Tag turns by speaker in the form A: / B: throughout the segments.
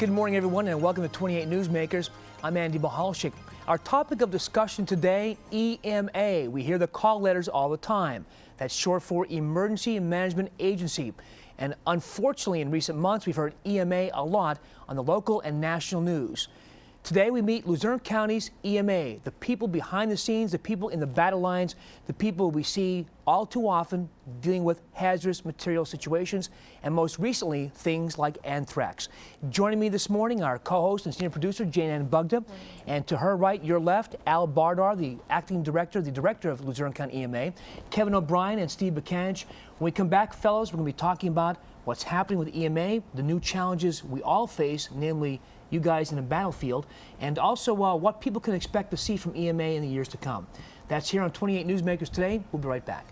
A: Good morning, everyone, and welcome to 28 Newsmakers. I'm Andy Michalczyk. Our topic of discussion today, EMA. We hear the call letters all the time. That's short for Emergency Management Agency. And unfortunately, in recent months, we've heard EMA a lot on the local and national news. Today, we meet Luzerne County's EMA, the people behind the scenes, the people in the battle lines, the people we see all too often dealing with hazardous material situations, and most recently, things like anthrax. Joining me this morning, our co-host and senior producer, Jane Ann Bugda, and to her right, your left, Al Bardar, the acting director, the director of Luzerne County EMA, Kevin O'Brien and Steve Bakanich. When we come back, fellows, we're going to be talking about what's happening with EMA, the new challenges we all face, namely you guys in the battlefield, and also what people can expect to see from EMA in the years to come. That's here on 28 Newsmakers today. We'll be right back.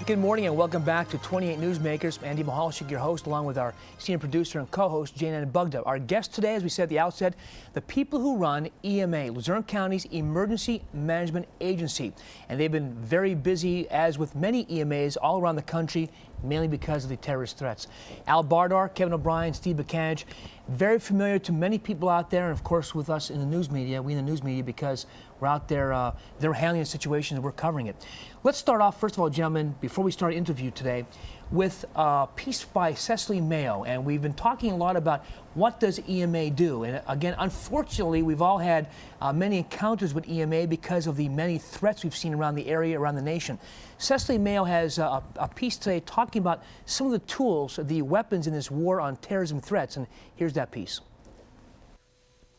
A: Good morning and welcome back to 28 Newsmakers. Andy Michalczyk, your host, along with our senior producer and co-host, Jane Ann Bugda. Our guest today, as we said at the outset, the people who run EMA, Luzerne County's Emergency Management Agency. And they've been very busy, as with many EMAs all around the country, mainly because of the terrorist threats. Al Bardar, Kevin O'Brien, Steve Bakanich, very familiar to many people out there, and of course with us in the news media, because we're out there, they're handling the situation and we're covering it. Let's start off, first of all, gentlemen, before we start our interview today, with a piece by Cecily Mayo. And we've been talking a lot about what does EMA do. And again, unfortunately, we've all had many encounters with EMA because of the many threats we've seen around the area, around the nation. Cecily Mayo has a piece today talking about some of the tools, the weapons in this war on terrorism threats. And here's that piece.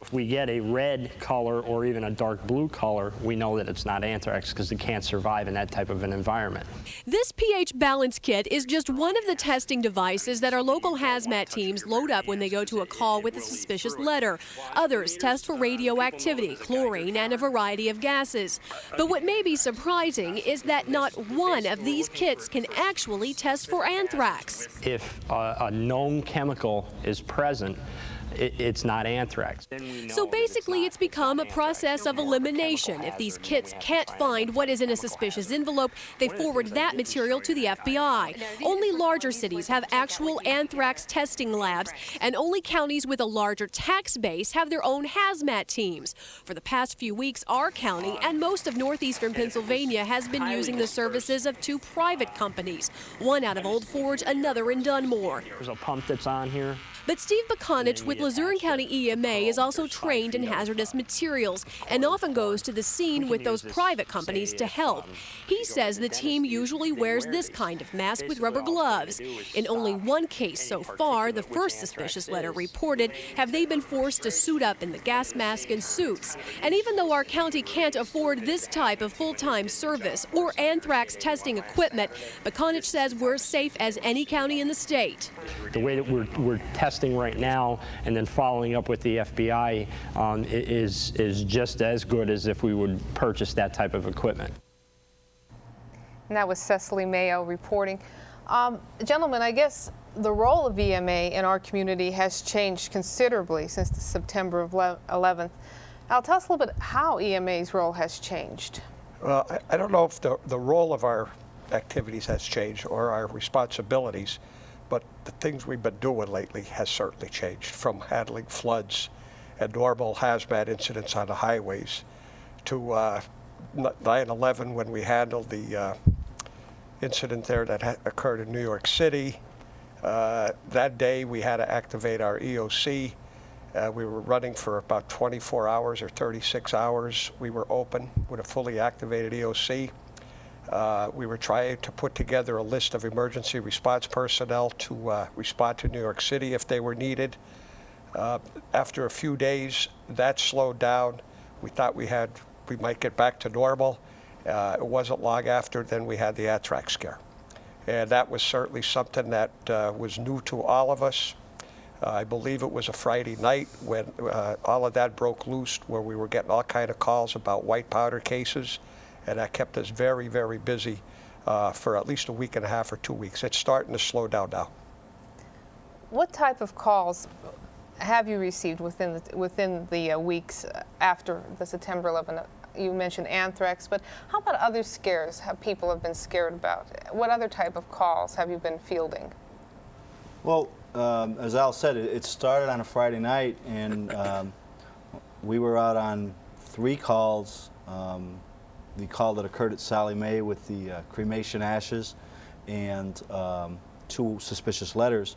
B: If we get a red color or even a dark blue color, we know that it's not anthrax because it can't survive in that type of an environment.
C: This pH balance kit is just one of the testing devices that our local hazmat teams load up when they go to a call with a suspicious letter. Others test for radioactivity, chlorine, and a variety of gases. But what may be surprising is that not one of these kits can actually test for anthrax.
B: If a known chemical is present, it's not anthrax.
C: So basically, it's become a process of elimination. If these kits can't find what is in a suspicious envelope, they forward that material to the FBI. Only larger cities have actual anthrax testing labs, and only counties with a larger tax base have their own hazmat teams. For the past few weeks, our county and most of northeastern Pennsylvania has been using the services of two private companies, one out of Old Forge, another in Dunmore.
B: There's a pump that's on here.
C: But Steve Bakanich with Luzerne County EMA is also trained in hazardous materials and often goes to the scene with those private companies to help. He says the team usually wears this kind of mask with rubber gloves. In only one case so far, the first suspicious letter reported, have they been forced to suit up in the gas mask and suits. And even though our county can't afford this type of full-time service or anthrax testing equipment, Bakanich says we're safe as any county in the state.
B: The way that we're testing right now and then following up with the FBI is just as good as if we would purchase that type of equipment.
D: And that was Cecily Mayo reporting. Gentlemen, I guess the role of EMA in our community has changed considerably since the September 11th. Al, tell us a little bit how EMA's role has changed.
E: Well, I don't know if the role of our activities has changed or our responsibilities, but the things we've been doing lately has certainly changed, from handling floods and normal hazmat incidents on the highways to 9/11 when we handled the incident there that occurred in New York City. That day we had to activate our EOC. We were running for about 24 hours or 36 hours. We were open with a fully activated EOC. We were trying to put together a list of emergency response personnel to respond to New York City if they were needed. After a few days, that slowed down. We thought we might get back to normal. It wasn't long after then we had the anthrax scare. And that was certainly something that was new to all of us. I believe it was a Friday night when all of that broke loose, where we were getting all kind of calls about white powder cases, and that kept us very, very busy for at least a week and a half or 2 weeks. It's starting to slow down now.
D: What type of calls have you received within the weeks after the September 11th? You mentioned anthrax, but how about other scares people have been scared about? What other type of calls have you been fielding?
F: Well, as Al said, it started on a Friday night, and we were out on 3 calls. The call that occurred at Sallie Mae with the cremation ashes and 2 suspicious letters.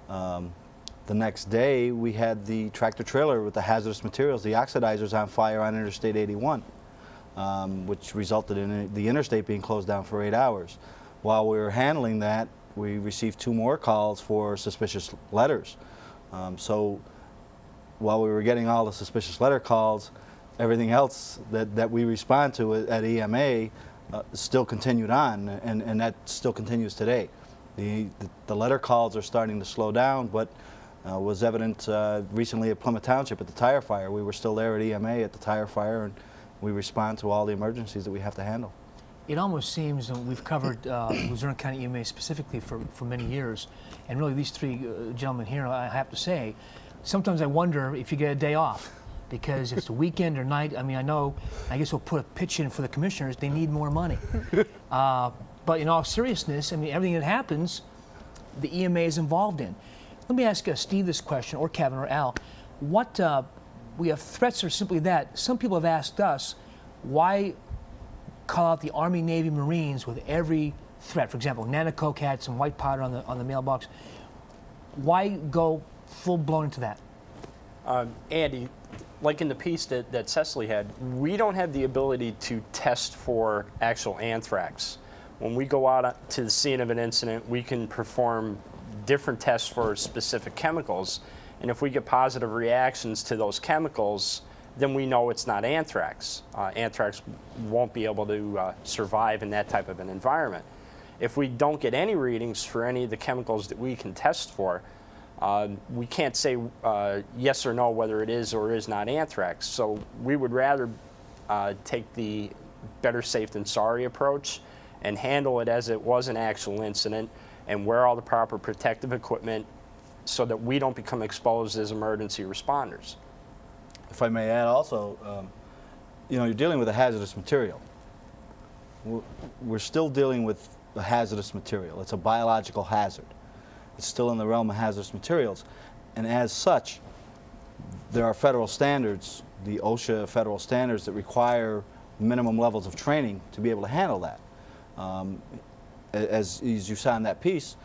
F: The next day, we had the tractor trailer with the hazardous materials, the oxidizers, on fire on Interstate 81, which resulted in the interstate being closed down for 8 hours. While we were handling that, we received 2 more calls for suspicious letters. So while we were getting all the suspicious letter calls, everything else that we respond to at EMA still continued on, and that still continues today. The letter calls are starting to slow down, but was evident recently at Plymouth Township at the tire fire. We were still there at EMA at the tire fire, and we respond to all the emergencies that we have to handle.
A: It almost seems, and we've covered Luzerne County EMA specifically for many years, and really these 3 gentlemen here, I have to say, sometimes I wonder if you get a day off, because if it's a weekend or night, I mean, I guess we'll put a pitch in for the commissioners, they need more money. But in all seriousness, I mean, everything that happens, the EMA is involved in. Let me ask Steve this question, or Kevin, or Al. We have threats or simply that. Some people have asked us, why call out the Army, Navy, Marines with every threat? For example, Nanocoke had some white powder on the mailbox. Why go full-blown into that?
B: Andy, like in the piece that Cecily had, we don't have the ability to test for actual anthrax. When we go out to the scene of an incident, we can perform different tests for specific chemicals, and if we get positive reactions to those chemicals, then we know it's not anthrax. Anthrax won't be able to survive in that type of an environment. If we don't get any readings for any of the chemicals that we can test for, we can't say yes or no whether it is or is not anthrax. So we would rather take the better safe than sorry approach and handle it as it was an actual incident and wear all the proper protective equipment so that we don't become exposed as emergency responders.
F: If I may add also, you're dealing with a hazardous material. We're still dealing with a hazardous material. It's a biological hazard. It's still in the realm of hazardous materials. And as such, there are federal standards, the OSHA federal standards, that require minimum levels of training to be able to handle that. As you saw in that piece,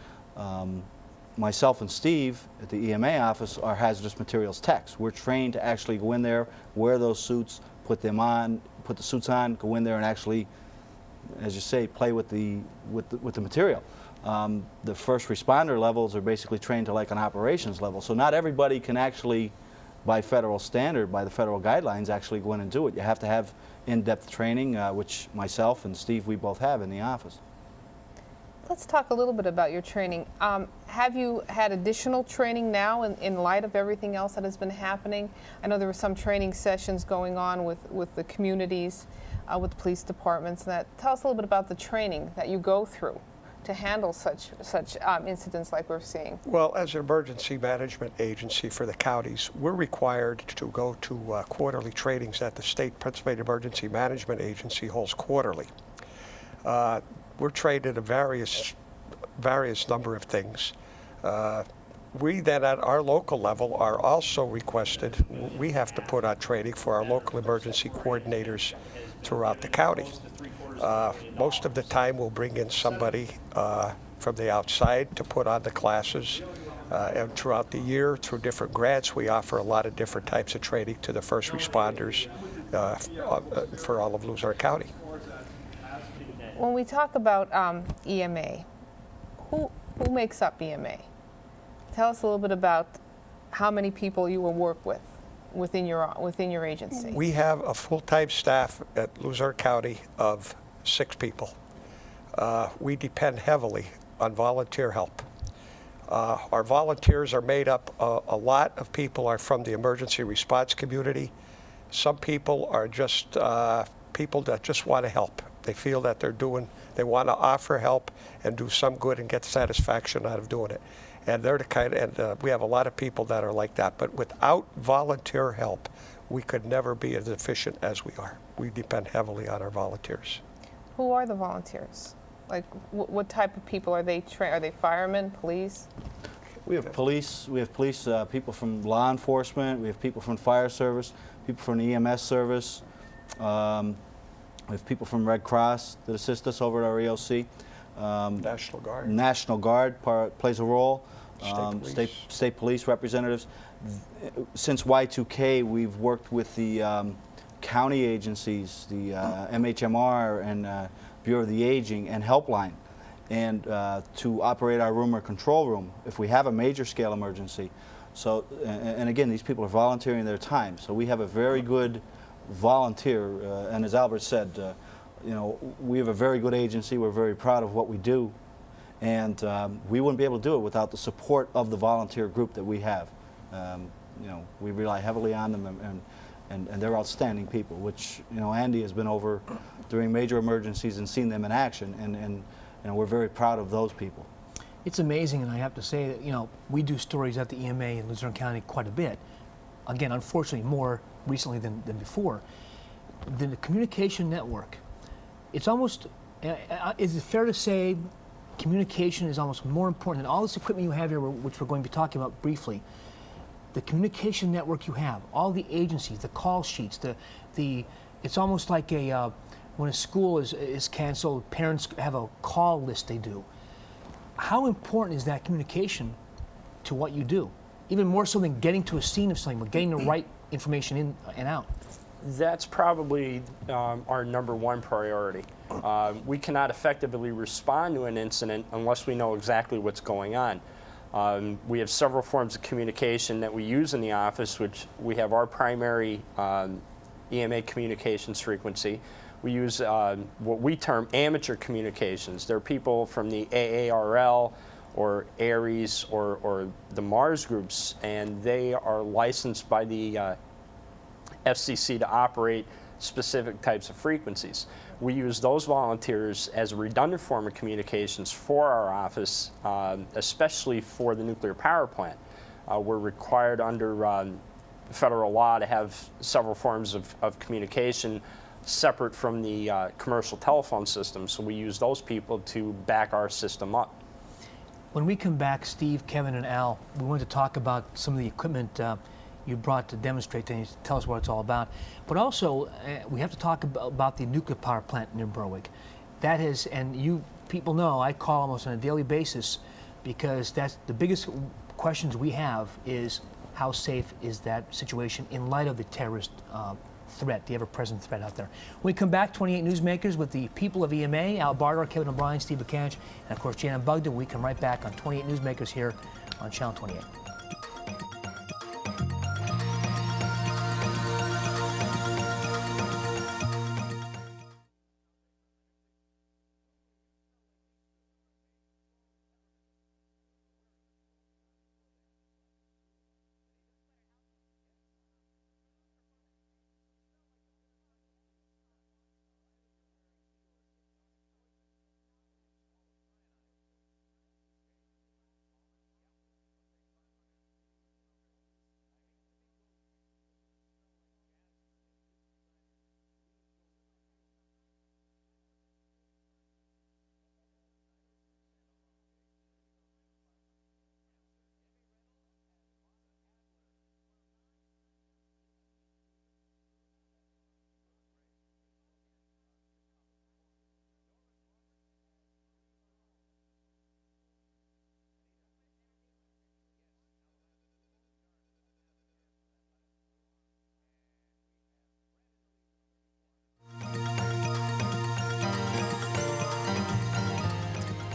F: myself and Steve at the EMA office are hazardous materials techs. We're trained to actually go in there, wear those suits, put the suits on, go in there and actually, as you say, play with the material. The first responder levels are basically trained to like an operations level. So not everybody can actually, by federal standard, by the federal guidelines, actually go in and do it. You have to have in-depth training, which myself and Steve, we both have in the office.
D: Let's talk a little bit about your training. Have you had additional training now in light of everything else that has been happening? I know there were some training sessions going on with the communities, with the police departments. Tell us a little bit about the training that you go through to handle such incidents like we're seeing.
E: Well, as an emergency management agency for the counties, we're required to go to quarterly trainings that the state Pennsylvania Emergency Management Agency holds quarterly. We're trained in a various number of things. we then at our local level are also requested, we have to put on training for our local emergency coordinators throughout the county. Most of the time we'll bring in somebody from the outside to put on the classes. And throughout the year, through different grants, we offer a lot of different types of training to the first responders for all of Luzerne County.
D: When we talk about EMA, who makes up EMA? Tell us a little bit about how many people you will work with within your agency.
E: We have a full-time staff at Luzerne County of 6 people. We depend heavily on volunteer help. Our volunteers are made up, a lot of people are from the emergency response community. Some people are just people that just want to help. They feel that they want to offer help and do some good and get satisfaction out of doing it. And they're the kind, and we have a lot of people that are like that. But without volunteer help, we could never be as efficient as we are. We depend heavily on our volunteers.
D: Who are the volunteers? Like, what type of people are they? Are they firemen, police?
F: We have police. We have police. People from law enforcement. We have people from fire service. People from the EMS service. We have people from Red Cross that assist us over at our EOC.
E: National Guard.
F: National Guard plays a role.
E: State
F: police representatives. Since Y2K, we've worked with the county agencies, the MHMR and Bureau of the Aging and Helpline, and to operate our rumor control room if we have a major scale emergency. So, and again, these people are volunteering their time. So we have a very good volunteer, and as Albert said, you know, we have a very good agency. We're very proud of what we do, and we wouldn't be able to do it without the support of the volunteer group that we have. You know, we rely heavily on them, and they're outstanding people, which, you know, Andy has been over during major emergencies and seen them in action, and you know, we're very proud of those people.
A: It's amazing, and I have to say that, you know, we do stories at the EMA in Luzerne County quite a bit. Again, unfortunately, more recently than before. The communication network, it's almost, is it fair to say communication is almost more important than all this equipment you have here, which we're going to be talking about briefly? The communication network you have, all the agencies, the call sheets, it's almost like when a school is canceled, parents have a call list they do. How important is that communication to what you do? Even more so than getting to a scene of something, but getting the right information in and out.
B: That's probably our #1 priority. We cannot effectively respond to an incident unless we know exactly what's going on. We have several forms of communication that we use in the office, which we have our primary EMA communications frequency. We use what we term amateur communications. They're people from the AARL or ARES or the MARS groups, and they are licensed by the FCC to operate specific types of frequencies. We use those volunteers as a redundant form of communications for our office, especially for the nuclear power plant. We're required under federal law to have several forms of communication separate from the commercial telephone system, so we use those people to back our system up.
A: When we come back, Steve, Kevin, and Al, we want to talk about some of the equipment you brought to demonstrate things, tell us what it's all about. But also, we have to talk about the nuclear power plant near Berwick. That is, and you people know, I call almost on a daily basis because that's the biggest questions we have is how safe is that situation in light of the terrorist threat, the ever-present threat out there. When we come back, 28 Newsmakers with the people of EMA, Al Barter, Kevin O'Brien, Steve Bucanich, and of course Jan Bugden. We come right back on 28 Newsmakers here on Channel 28.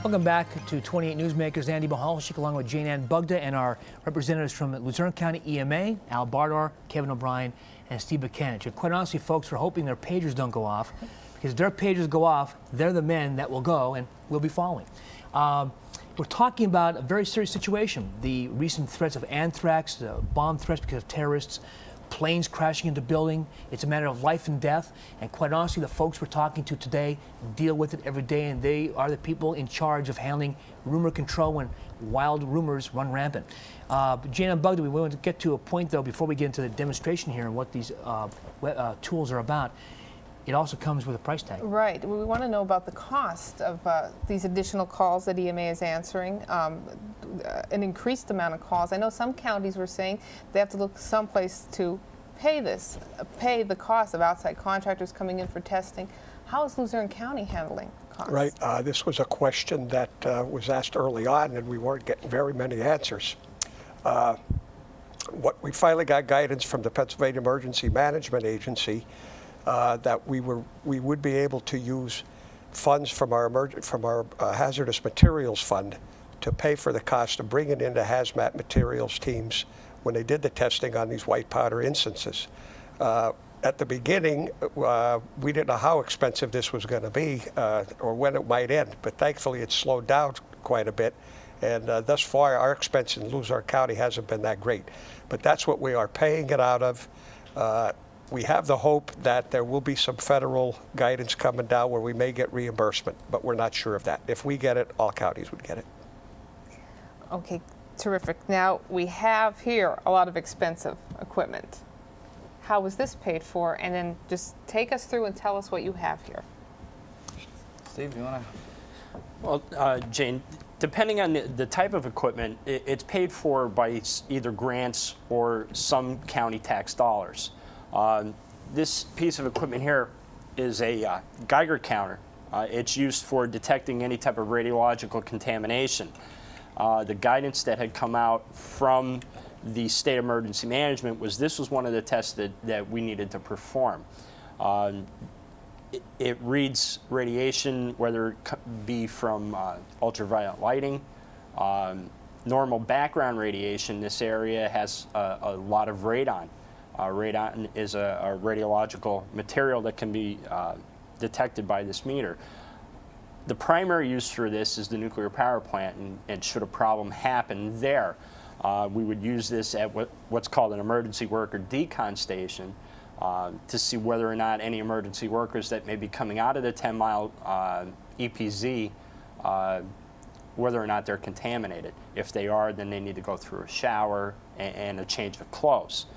A: Welcome back to 28 Newsmakers. Andy Bohalchik along with Jane Ann Bugda and our representatives from Luzerne County EMA, Al Bardar, Kevin O'Brien, and Steve Buchanan. And quite honestly, folks, we're hoping their pagers don't go off, because if their pagers go off, they're the men that will go and we'll be following. We're talking about a very serious situation. The recent threats of anthrax, bomb threats because of terrorists, planes crashing into building. It's a matter of life and death. And quite honestly, the folks we're talking to today deal with it every day, and they are the people in charge of handling rumor control when wild rumors run rampant. Jane and Bugda, we want to get to a point, though, before we get into the demonstration here and what these tools are about. It also comes with a price tag.
D: Right. We want to know about the cost of these additional calls that EMA is answering, an increased amount of calls. I know some counties were saying they have to look someplace to pay this, pay the cost of outside contractors coming in for testing. How is Luzerne County handling costs?
E: Right. This was a question that was asked early on, and we weren't getting very many answers. We finally got guidance from the Pennsylvania Emergency Management Agency that we would be able to use funds from our hazardous materials fund to pay for the cost of bringing in the hazmat materials teams when they did the testing on these white powder instances. At the beginning, we didn't know how expensive this was going to be or when it might end, but thankfully it's slowed down quite a bit. And thus far, our expense in Luzerne County hasn't been that great. But that's what we are paying it out of. We have the hope that there will be some federal guidance coming down where we may get reimbursement, but we're not sure of that. If we get it, all counties would get it.
D: Okay, terrific. Now, we have here a lot of expensive equipment. How was this paid for? And then just take us through and tell us what you have here.
F: Steve, you want to?
B: Well, Jane, depending on the type of equipment, it's paid for by either grants or some county tax dollars. This piece of equipment here is a Geiger counter. It's used for detecting any type of radiological contamination. The guidance that had come out from the state emergency management was this was one of the tests that we needed to perform. It reads radiation, whether it be from ultraviolet lighting, normal background radiation. This area has a lot of radon. Radon is a radiological material that can be detected by this meter. The primary use for this is the nuclear power plant, and should a problem happen there, we would use this at what's called an emergency worker decon station to see whether or not any emergency workers that may be coming out of the 10-mile EPZ, whether or not they're contaminated. If they are, then they need to go through a shower and a change of clothes.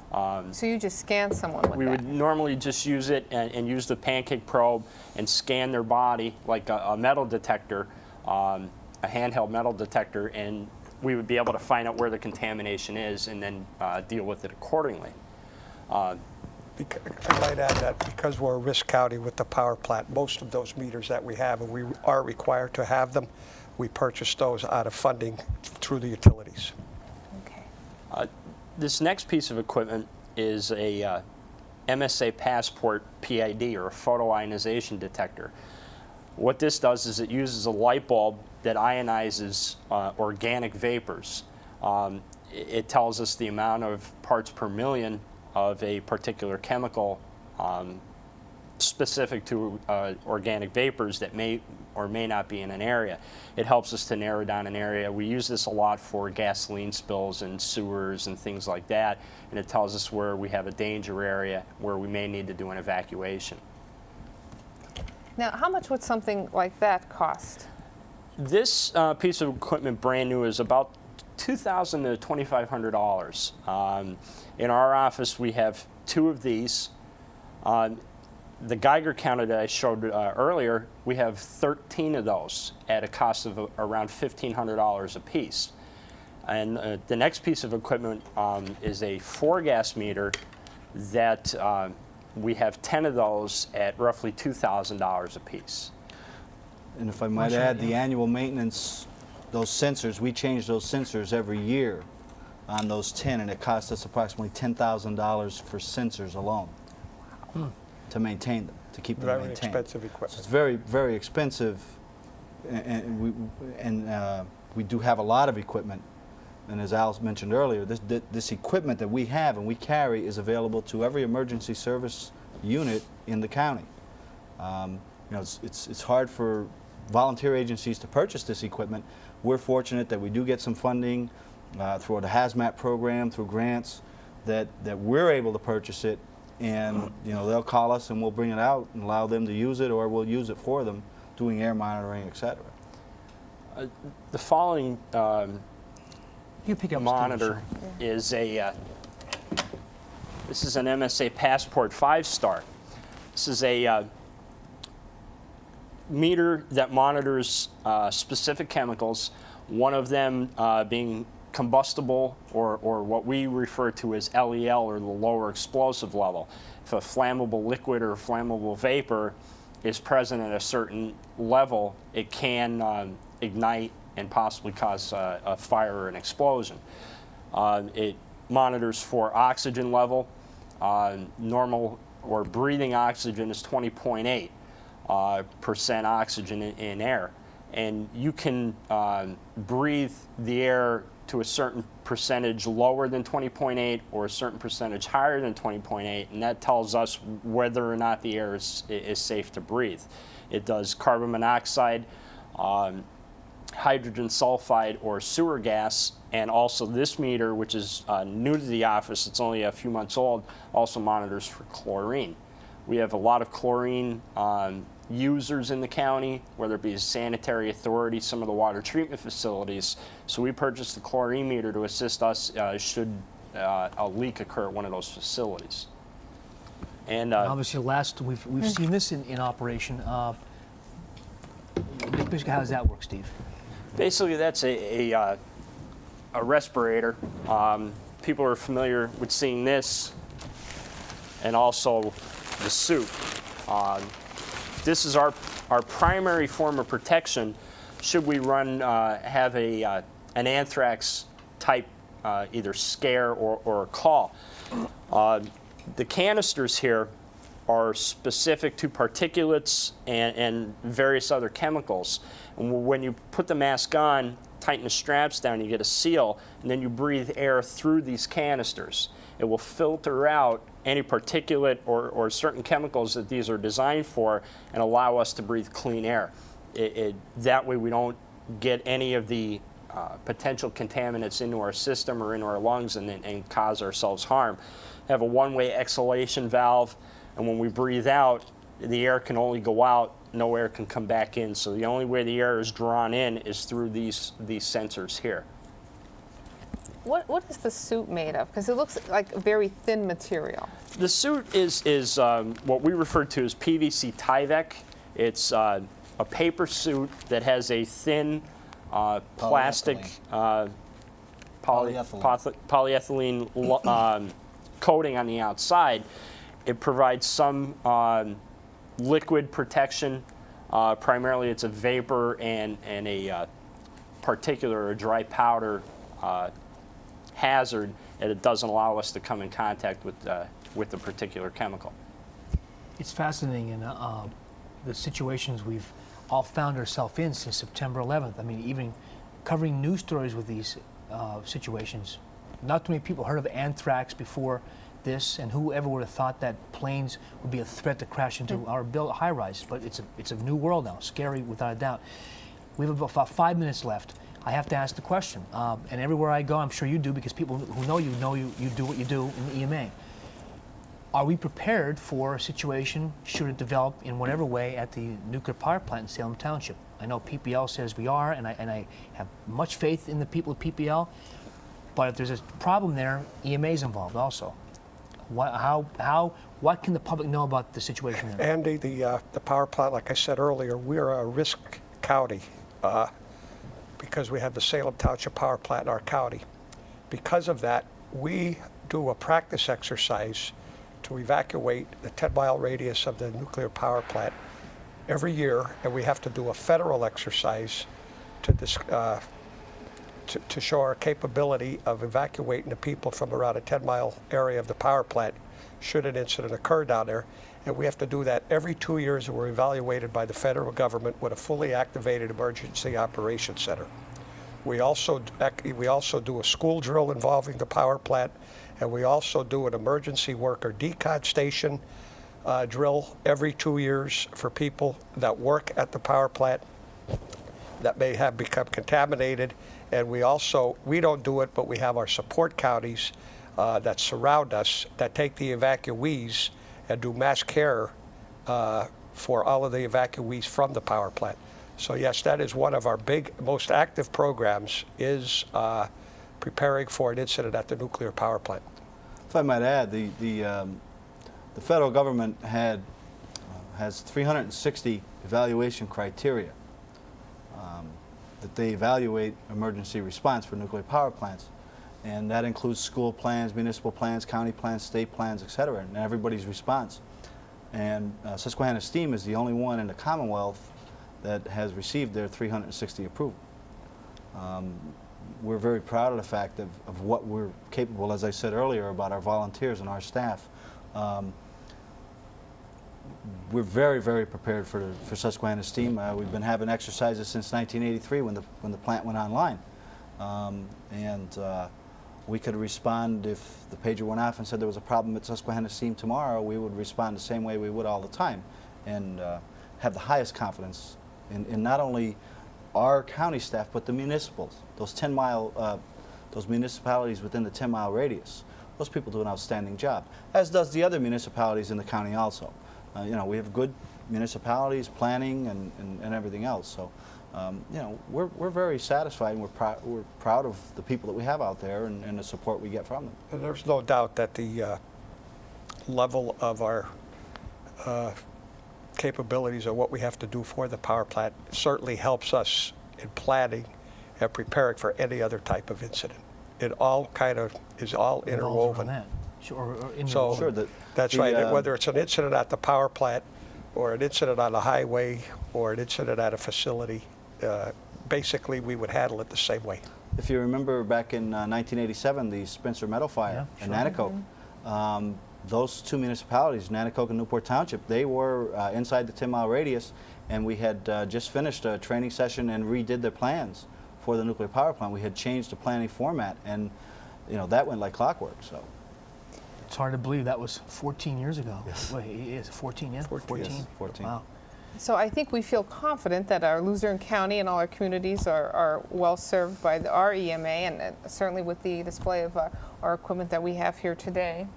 D: So you just scan someone with that?
B: We would normally just use it and use the pancake probe and scan their body like a metal detector, a handheld metal detector, and we would be able to find out where the contamination is and then deal with it accordingly.
E: I might add that because we're a risk county with the power plant, most of those meters that we have, and we are required to have them, we purchase those out of funding through the utilities.
D: Okay.
B: This next piece of equipment is a MSA Passport PID, or a photoionization detector. What this does is it uses a light bulb that ionizes organic vapors. It tells us the amount of parts per million of a particular chemical specific to organic vapors that may or may not be in an area. It helps us to narrow down an area. We use this a lot for gasoline spills and sewers and things like that, and it tells us where we have a danger area where we may need to do an evacuation.
D: Now, how much would something like that cost?
B: This piece of equipment, brand new, is about $2,000 to $2,500. In our office, we have 2 of these. The Geiger counter that I showed earlier, we have 13 of those at a cost of around $1,500 a piece. And the next piece of equipment is a 4-gas meter that we have 10 of those at roughly $2,000 a piece.
F: And if I might add, the annual maintenance, those sensors, we change those sensors every year on those 10, and it costs us approximately $10,000 for sensors alone to maintain them, to keep them
E: Very
F: maintained.
E: expensive
F: So
E: equipment.
F: it's very, very expensive we do have a lot of equipment. And as Al mentioned earlier, this equipment that we have and we carry is available to every emergency service unit in the county. It's hard for volunteer agencies to purchase this equipment. We're fortunate that we do get some funding through the HAZMAT program, through grants, that we're able to purchase it, and they'll call us and we'll bring it out and allow them to use it, or we'll use it for them, doing air monitoring, etc.
B: The following
A: You pick up
B: monitor is this is an MSA Passport 5-star. This is a meter that monitors specific chemicals, one of them being combustible, or what we refer to as LEL, or the lower explosive level. If a flammable liquid or flammable vapor is present at a certain level, it can ignite and possibly cause a fire or an explosion. It monitors for oxygen level. Normal or breathing oxygen is 20.8% oxygen in air. And you can breathe the air to a certain percentage lower than 20.8 or a certain percentage higher than 20.8, and that tells us whether or not the air is safe to breathe. It does carbon monoxide, hydrogen sulfide, or sewer gas, and also this meter, which is new to the office, it's only a few months old, also monitors for chlorine. We have a lot of chlorine users in the county, whether it be a sanitary authority, some of the water treatment facilities. So we purchased the chlorine meter to assist us should a leak occur at one of those facilities. And
A: obviously, we've seen this in operation. Basically, how does that work, Steve?
B: Basically, that's a respirator. People are familiar with seeing this, and also the suit. This is our primary form of protection should we have an anthrax type either scare or a call. The canisters here are specific to particulates and various other chemicals. And when you put the mask on, tighten the straps down, you get a seal, and then you breathe air through these canisters. It will filter out any particulate or certain chemicals that these are designed for and allow us to breathe clean air. That way we don't get any of the potential contaminants into our system or into our lungs and cause ourselves harm. Have a one-way exhalation valve, and when we breathe out, the air can only go out, no air can come back in. So the only way the air is drawn in is through these sensors here.
D: What is the suit made of? Because it looks like a very thin material.
B: The suit is what we refer to as PVC Tyvek. It's a paper suit that has a thin plastic polyethylene coating on the outside. It provides some liquid protection. Primarily, it's a vapor and a particulate or a dry powder hazard, and it doesn't allow us to come in contact with the particular chemical.
A: It's fascinating in the situations we've all found ourselves in since September 11th. I mean, even covering news stories with these situations. Not too many people heard of anthrax before this, and whoever would have thought that planes would be a threat to crash into our high-rise. But it's a new world now, scary without a doubt. We have about 5 minutes left. I have to ask the question, and everywhere I go, I'm sure you do, because people who know you do what you do in the EMA. Are we prepared for a situation, should it develop in whatever way, at the nuclear power plant in Salem Township? I know PPL says we are, and I have much faith in the people of PPL, but if there's a problem there, EMA is involved also. What can the public know about the situation there?
E: Andy, the power plant, like I said earlier, we're a risk county because we have the Salem Township power plant in our county. Because of that, we do a practice exercise to evacuate the 10-mile radius of the nuclear power plant every year, and we have to do a federal exercise to show our capability of evacuating the people from around a 10-mile area of the power plant should an incident occur down there. And we have to do that every 2 years, and we're evaluated by the federal government with a fully activated emergency operations center. We also do a school drill involving the power plant, and we also do an emergency worker decon station drill every 2 years for people that work at the power plant that may have become contaminated. And we don't do it, but we have our support counties that surround us that take the evacuees and do mass care for all of the evacuees from the power plant. So yes, that is one of our most active programs, is preparing for an incident at the nuclear power plant.
F: If I might add, the federal government has 360 evaluation criteria that they evaluate emergency response for nuclear power plants. And that includes school plans, municipal plans, county plans, state plans, et cetera, and everybody's response. And Susquehanna Steam is the only one in the Commonwealth that has received their 360 approval. We're very proud of the fact of what we're capable, as I said earlier, about our volunteers and our staff. We're very, very prepared for Susquehanna Steam. We've been having exercises since 1983 when the plant went online. We could respond if the pager went off and said there was a problem at Susquehanna Steam tomorrow. We would respond the same way we would all the time, and have the highest confidence in not only our county staff but the municipals, those those municipalities within the 10-mile radius. Those people do an outstanding job, as does the other municipalities in the county also. You know, we have good municipalities, planning, and everything else. So. You know, we're very satisfied, and we're proud of the people that we have out there and the support we get from them.
E: And there's no doubt that the level of our capabilities of what we have to do for the power plant certainly helps us in planning and preparing for any other type of incident. It all kind of is all interwoven.
A: That. Sure,
F: Sure,
E: that's right. Whether it's an incident at the power plant, or an incident on a highway, or an incident at a facility, basically we would handle it the same way.
F: If you remember back in 1987, the Spencer Meadow Fire in Nanticoke, those two municipalities, Nanticoke and Newport Township, they were inside the 10-mile radius, and we had just finished a training session and redid their plans for the nuclear power plant. We had changed the planning format, and you know, that went like clockwork. So.
A: It's hard to believe that was 14 years ago.
F: Yes.
A: Wait, is it 14 yet?
E: 14.
F: Yes, 14.
A: Wow.
D: So I think we feel confident that our Luzerne County and all our communities are well served by our EMA, and certainly with the display of our equipment that we have here today.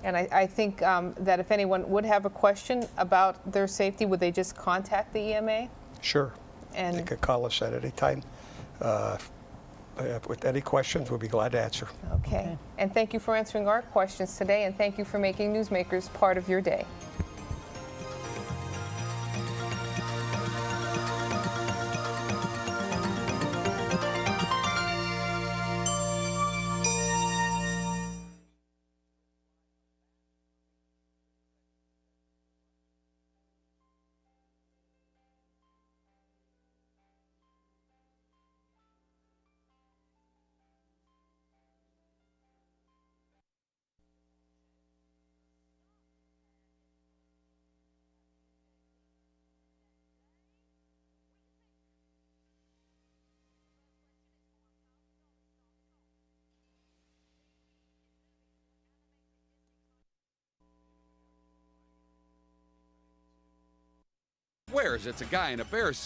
D: And I think that if anyone would have a question about their safety, would they just contact the EMA?
E: Sure.
D: And
E: They could call us at any time. With any questions, we'll be glad to answer.
D: Okay. And thank you for answering our questions today, and thank you for making Newsmakers part of your day.
G: Swears it's a guy in a bear suit.